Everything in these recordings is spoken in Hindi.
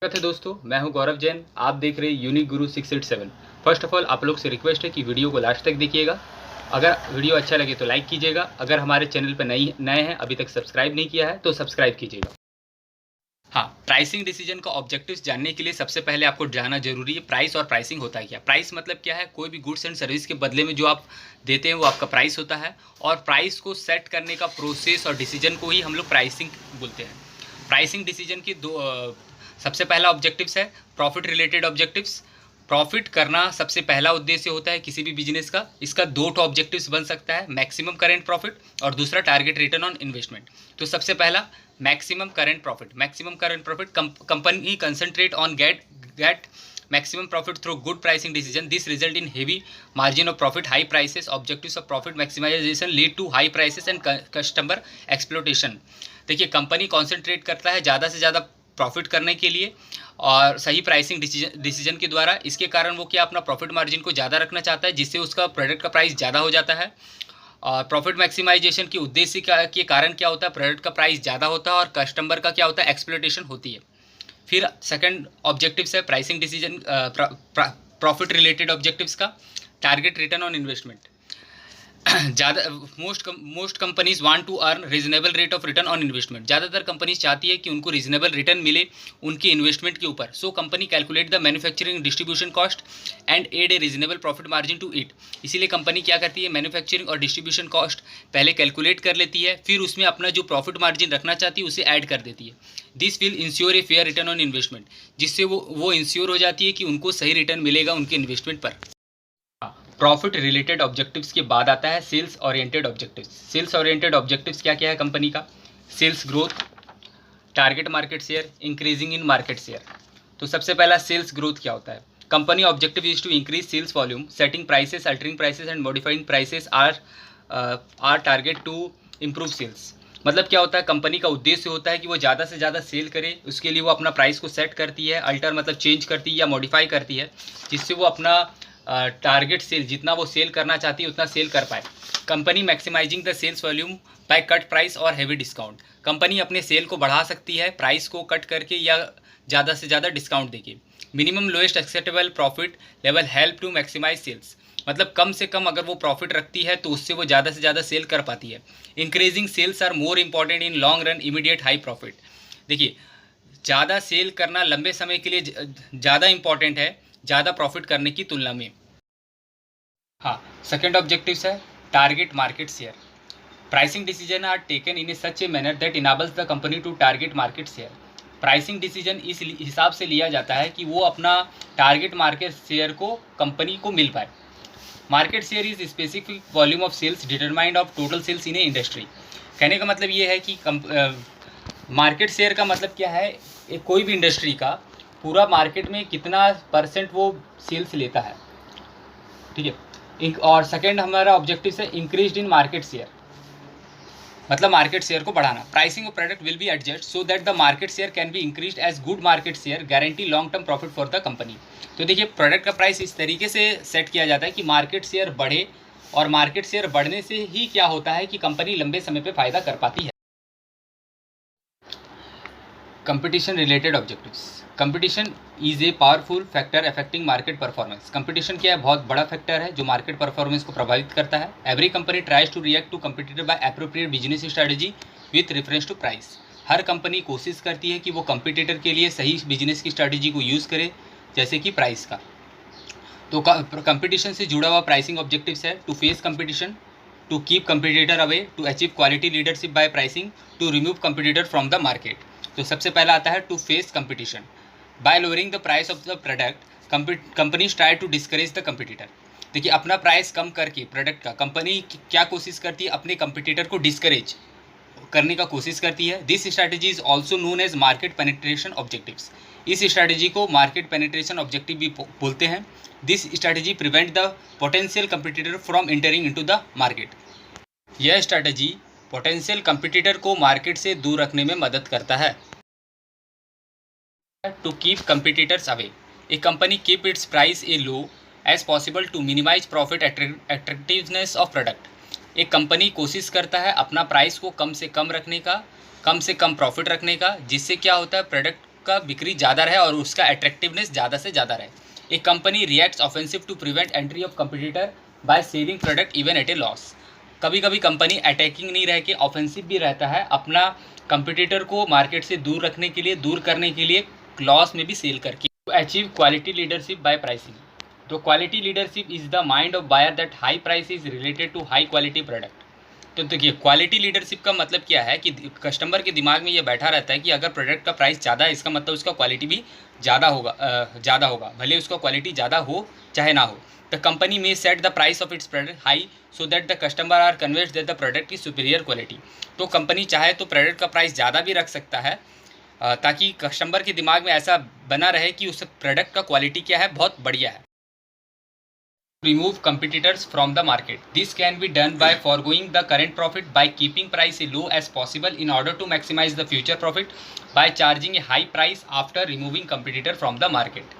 स्वागत है दोस्तों, मैं हूं गौरव जैन। आप देख रहे हैं unique Guru 687। First of all आप लोग से रिक्वेस्ट है कि वीडियो को लास्ट तक देखिएगा। अगर वीडियो अच्छा लगे तो लाइक कीजिएगा। अगर हमारे चैनल पर नए हैं, अभी तक सब्सक्राइब नहीं किया है तो सब्सक्राइब कीजिएगा। हाँ, प्राइसिंग डिसीजन का ऑब्जेक्टिव्स जानने के लिए सबसे पहले आपको जानना जरूरी है प्राइस और प्राइसिंग होता है क्या। प्राइस मतलब क्या है? कोई भी गुड्स एंड सर्विस के बदले में जो आप देते हैं वो आपका प्राइस होता है, और प्राइस को सेट करने का प्रोसेस और डिसीजन को ही हम लोग प्राइसिंग बोलते हैं। प्राइसिंग डिसीजन की सबसे पहला ऑब्जेक्टिव्स है प्रॉफिट रिलेटेड ऑब्जेक्टिव्स। प्रॉफिट करना सबसे पहला उद्देश्य होता है किसी भी बिजनेस का। इसका दो ऑब्जेक्टिव्स बन सकता है, मैक्सिमम करेंट प्रॉफिट और दूसरा टारगेट रिटर्न ऑन इन्वेस्टमेंट। तो सबसे पहला maximum current profit. Maximum current profit, company concentrate on get maximum profit through good pricing decision. This result in heavy margin of profit, high prices. Objectives of profit maximization lead to high prices and customer exploitation. देखिए, कंपनी कॉन्सेंट्रेट करता है ज़्यादा से ज़्यादा प्रॉफिट करने के लिए और सही प्राइसिंग डिसीजन के द्वारा। इसके कारण वो क्या अपना प्रॉफिट मार्जिन को ज़्यादा रखना चाहता है, जिससे उसका प्रोडक्ट का प्राइस ज़्यादा हो जाता है। और प्रॉफिट मैक्सिमाइजेशन के उद्देश्य के कारण क्या होता है, प्रोडक्ट का प्राइस ज़्यादा होता है और कस्टमर का क्या होता है, एक्सप्लॉइटेशन होती है। फिर सेकंड ऑब्जेक्टिव्स है pricing decision profit related objectives का, टारगेट रिटर्न ऑन इन्वेस्टमेंट। ज़्यादा most companies want to earn reasonable rate of return on investment. ज़्यादातर कंपनीज चाहती है कि उनको रीजनेबल रिटर्न मिले उनके इन्वेस्टमेंट के ऊपर। So company calculate the manufacturing distribution cost and add a reasonable profit margin to it. इसीलिए कंपनी क्या करती है, मैन्युफैक्चरिंग और डिस्ट्रीब्यूशन कॉस्ट पहले कैलकुलेट कर लेती है, फिर उसमें अपना जो प्रॉफिट मार्जिन रखना चाहती है उसे ऐड कर देती है। This will ensure a fair return on investment, जिससे वो इंश्योर हो जाती है कि उनको सही रिटर्न मिलेगा उनके इन्वेस्टमेंट पर। प्रॉफिट रिलेटेड ऑब्जेक्टिव्स के बाद आता है sales oriented objectives. Sales oriented objectives क्या क्या है कंपनी का? Sales growth, target market share, increasing in market share. तो सबसे पहला सेल्स ग्रोथ क्या होता है? Company objective is to increase sales volume, setting prices, altering prices and modifying prices are target to improve sales. मतलब क्या होता है, कंपनी का उद्देश्य होता है कि वो ज़्यादा से ज़्यादा सेल करे, उसके लिए वो अपना प्राइस को सेट करती है, अल्टर मतलब चेंज करती है या मॉडिफाई करती है, जिससे वो अपना टारगेट सेल जितना वो सेल करना चाहती है उतना सेल कर पाए। Company maximizing the sales volume by cut price और हैवी डिस्काउंट। कंपनी अपने सेल को बढ़ा सकती है प्राइस को कट करके या ज़्यादा से ज़्यादा डिस्काउंट देके। Minimum lowest acceptable profit level help to maximize sales. मतलब कम से कम अगर वो प्रॉफिट रखती है तो उससे वो ज़्यादा से ज़्यादा सेल कर पाती है। Increasing sales are more important in long run immediate high profit. देखिए, ज़्यादा सेल करना लंबे समय के लिए ज़्यादा इंपॉर्टेंट है ज़्यादा प्रॉफिट करने की तुलना में। हाँ, सेकेंड ऑब्जेक्टिव्स है target market share. Pricing decision are taken in a such a manner that enables the company to target market share. Pricing decision इस हिसाब से लिया जाता है कि वो अपना टारगेट मार्केट शेयर को कंपनी को मिल पाए। Market share is specific volume of sales determined of total sales in a industry. कहने का मतलब ये है कि मार्केट शेयर का मतलब क्या है, कोई भी इंडस्ट्री का पूरा मार्केट में कितना % वो सेल्स लेता है, ठीक है। और सेकेंड हमारा ऑब्जेक्टिव है इंक्रीज इन मार्केट शेयर, मतलब मार्केट शेयर को बढ़ाना। Pricing of product will be adjust so that the market share can be increase as good market share guarantee long term profit for the company. तो देखिए, प्रोडक्ट का प्राइस इस तरीके से सेट किया जाता है कि मार्केट शेयर बढ़े, और मार्केट शेयर बढ़ने से ही क्या होता है कि कंपनी लंबे समय पर फायदा कर पाती है। Competition related objectives. Competition is a powerful factor affecting market performance. Competition क्या है? बहुत बड़ा फैक्टर है जो मार्केट परफॉर्मेंस को प्रभावित करता है। Every company tries to react to competitor by appropriate business strategy with reference to price. हर कंपनी कोशिश करती है कि वो कंपटीटर के लिए सही बिजनेस की स्ट्रेटजी को यूज़ करे, जैसे कि प्राइस का। तो कंपटीशन से जुड़ा हुआ प्राइसिंग ऑब्जेक्टिव्स है to face competition, to keep competitor away, to achieve quality leadership by pricing, to remove competitor from the market. तो सबसे पहला आता है to face competition. By lowering the price of the product companies try to discourage the competitor. देखिए, अपना प्राइस कम करके प्रोडक्ट का कंपनी क्या कोशिश करती है, अपने कंपटीटर को डिस्करेज करने का कोशिश करती है। This strategy is also known as market penetration objectives. इस स्ट्रैटेजी को मार्केट पेनिट्रेशन ऑब्जेक्टिव भी बोलते हैं। This strategy prevent the potential competitor from entering into the market. यह स्ट्रैटेजी पोटेंशियल कंपटीटर को मार्केट से दूर रखने में मदद करता है। To keep competitors away, a company keep its price a low as possible to minimize profit attractiveness of product. एक कंपनी कोशिश करता है अपना प्राइस को कम से कम रखने का, कम से कम प्रॉफिट रखने का, जिससे क्या होता है प्रोडक्ट का बिक्री ज़्यादा रहे और उसका अट्रैक्टिवनेस ज़्यादा से ज़्यादा रहे। A company reacts offensive to prevent entry of competitor by selling product even at a loss. कभी कभी कंपनी अटैकिंग नहीं रह के ऑफेंसिव भी रहता है, अपना कंपटीटर को मार्केट से दूर रखने के लिए, दूर करने के लिए लॉस में भी सेल करके। To achieve quality leadership by pricing. तो quality leadership is the mind of buyer that high price is related to high quality product. तो देखिए क्वालिटी लीडरशिप का मतलब क्या है कि कस्टमर के दिमाग में ये बैठा रहता है कि अगर प्रोडक्ट का प्राइस ज़्यादा है, इसका मतलब उसका क्वालिटी भी ज़्यादा होगा, भले उसका क्वालिटी ज़्यादा हो चाहे ना हो। The company may set the price of its product high so that the customer are convinced that the product की सुपीरियर क्वालिटी। तो कंपनी चाहे तो प्रोडक्ट का प्राइस ज़्यादा भी रख सकता है ताकि कस्टमर के दिमाग में ऐसा बना रहे कि उस प्रोडक्ट का क्वालिटी क्या है, बहुत बढ़िया है। Remove competitors from the market. This can be done by foregoing the current profit by keeping price as low as possible in order to maximize the future profit by charging a high price after removing competitor from the market.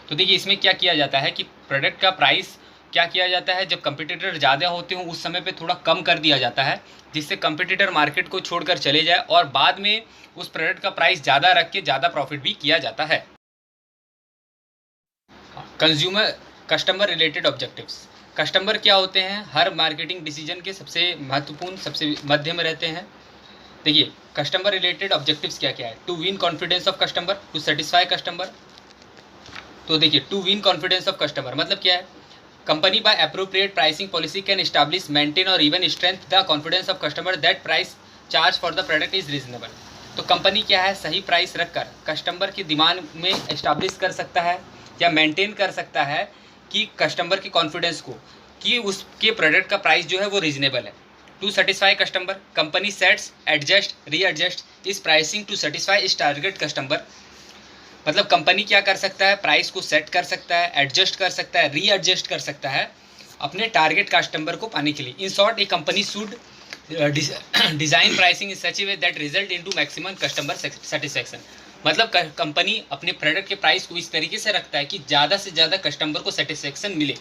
तो देखिए इसमें क्या किया जाता है कि प्रोडक्ट का प्राइस क्या किया जाता है, जब कंपटीटर ज़्यादा होते हों उस समय पे थोड़ा कम कर दिया जाता है जिससे कंपटीटर मार्केट को छोड़कर चले जाए और बाद में उस प्रोडक्ट का प्राइस ज़्यादा रख के ज़्यादा प्रॉफिट भी किया जाता है। Consumer customer related objectives. Customer क्या होते हैं, हर मार्केटिंग डिसीजन के सबसे महत्वपूर्ण, सबसे मध्य में रहते हैं। देखिए कस्टमर रिलेटेड ऑब्जेक्टिव्स क्या क्या है। To win confidence of customer, to satisfy customer. तो देखिए to win confidence of customer मतलब क्या है, company by appropriate pricing policy can establish, maintain और even strength the confidence of customer that price charge for the product is reasonable. तो कंपनी क्या है, सही प्राइस रखकर कस्टमर के दिमाग में एस्टैब्लिश कर सकता है या मेंटेन कर सकता है कि कस्टमर के कॉन्फिडेंस को कि उसके प्रोडक्ट का प्राइस जो है वो रीजनेबल है। To satisfy customer, company sets, adjust, readjust its pricing to satisfy its target customer. मतलब कंपनी क्या कर सकता है, प्राइस को सेट कर सकता है, एडजस्ट कर सकता है, रीएडजस्ट कर सकता है अपने टारगेट कस्टमर को पाने के लिए। In short A company should design pricing in such A way that result into maximum customer satisfaction. मतलब कंपनी अपने प्रोडक्ट के प्राइस को इस तरीके से रखता है कि ज़्यादा से ज़्यादा कस्टमर को सेटिस्फैक्शन मिले।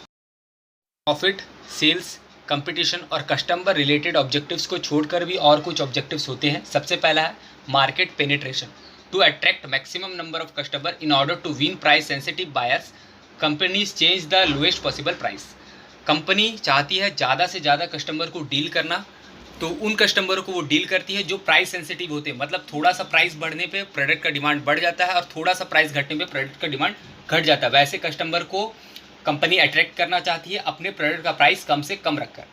प्रॉफिट, सेल्स, कंपटीशन और कस्टमर रिलेटेड ऑब्जेक्टिव्स को छोड़कर भी और कुछ ऑब्जेक्टिव्स होते हैं। सबसे पहला है market penetration, to attract maximum number of customer in order to win price sensitive buyers, companies change the lowest possible price. Company चाहती है ज़्यादा से ज़्यादा कस्टमर को डील करना, तो उन कस्टमर को वो डील करती है जो प्राइस सेंसिटिव होते हैं। मतलब थोड़ा सा प्राइस बढ़ने पे प्रोडक्ट का डिमांड बढ़ जाता है और थोड़ा सा प्राइस घटने पे प्रोडक्ट का डिमांड घट जाता है। वैसे कस्टमर को कंपनी अट्रैक्ट करना चाहती है अपने प्रोडक्ट का प्राइस कम से कम रखकर।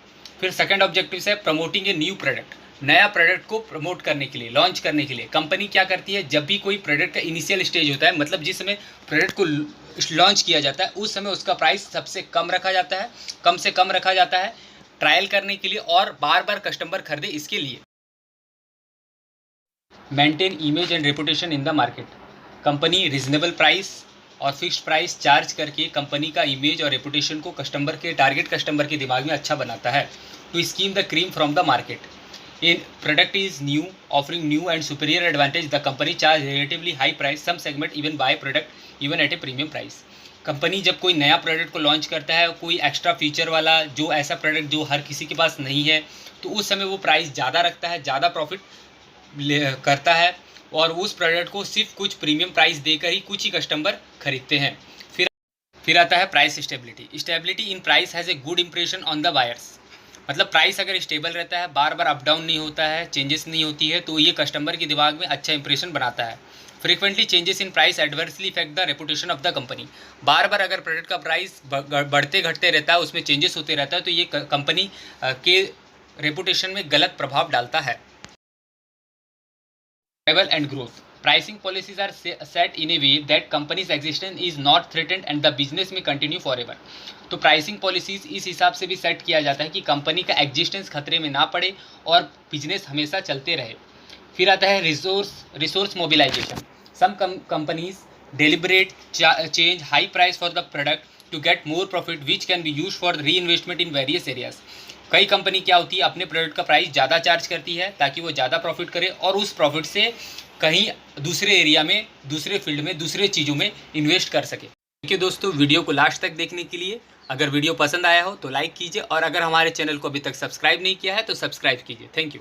फिर सेकंड ऑब्जेक्टिव है प्रमोटिंग ए न्यू प्रोडक्ट, नया प्रोडक्ट को प्रमोट करने के लिए, लॉन्च करने के लिए। कंपनी क्या करती है, जब भी कोई प्रोडक्ट का इनिशियल स्टेज होता है, मतलब जिस समय प्रोडक्ट को लॉन्च किया जाता है उस समय उसका प्राइस सबसे कम रखा जाता है, कम से कम रखा जाता है ट्रायल करने के लिए और बार बार कस्टमर खरीदे इसके लिए। Maintain image and reputation in the market. Company reasonable price और फिक्स्ड प्राइस चार्ज करके कंपनी का इमेज और रेपुटेशन को कस्टमर के, टारगेट कस्टमर के दिमाग में अच्छा बनाता है। To skim the cream from the market, in product is new offering new and superior advantage, the company charge relatively high price, some segment even buy product even at a premium price. Company जब कोई नया प्रोडक्ट को लॉन्च करता है, कोई एक्स्ट्रा फीचर वाला, जो ऐसा प्रोडक्ट जो हर किसी के पास नहीं है, तो उस समय वो प्राइस ज़्यादा रखता है, ज़्यादा प्रॉफिट करता है और उस प्रोडक्ट को सिर्फ कुछ प्रीमियम प्राइस देकर ही कुछ ही कस्टमर खरीदते हैं। फिर आता है price stability. Stability in price has a good impression on the buyers. मतलब प्राइस अगर स्टेबल रहता है, बार बार अप डाउन नहीं होता है, चेंजेस नहीं होती है, तो ये कस्टमर के दिमाग में अच्छा इंप्रेशन बनाता है। Frequently changes in price adversely effect the reputation of the company. बार बार अगर प्रोडक्ट का प्राइस बढ़ते घटते रहता है, उसमें चेंजेस होते रहता है, तो ये कंपनी के रेपुटेशन में गलत प्रभाव डालता है। Survival and growth. Pricing policies are set in a way that companies existence is not threatened and the business may continue forever. तो प्राइसिंग पॉलिसीज इस हिसाब से भी सेट किया जाता है कि कंपनी का एग्जिस्टेंस खतरे में ना पड़े और बिजनेस हमेशा चलते रहे। फिर आता है resource mobilization. Some companies deliberate change high price for the product to get more profit which can be use for reinvestment in various areas. कई कंपनी क्या होती है, अपने प्रोडक्ट का प्राइस ज़्यादा चार्ज करती है ताकि वो ज़्यादा प्रॉफिट करे और उस प्रॉफिट से कहीं दूसरे एरिया में, दूसरे फील्ड में, दूसरे चीज़ों में इन्वेस्ट कर सके। ठीक है दोस्तों, वीडियो को लास्ट तक देखने के लिए अगर वीडियो पसंद आया हो तो लाइक कीजिए और अगर हमारे चैनल को अभी तक सब्सक्राइब नहीं किया है तो सब्सक्राइब कीजिए। Thank you.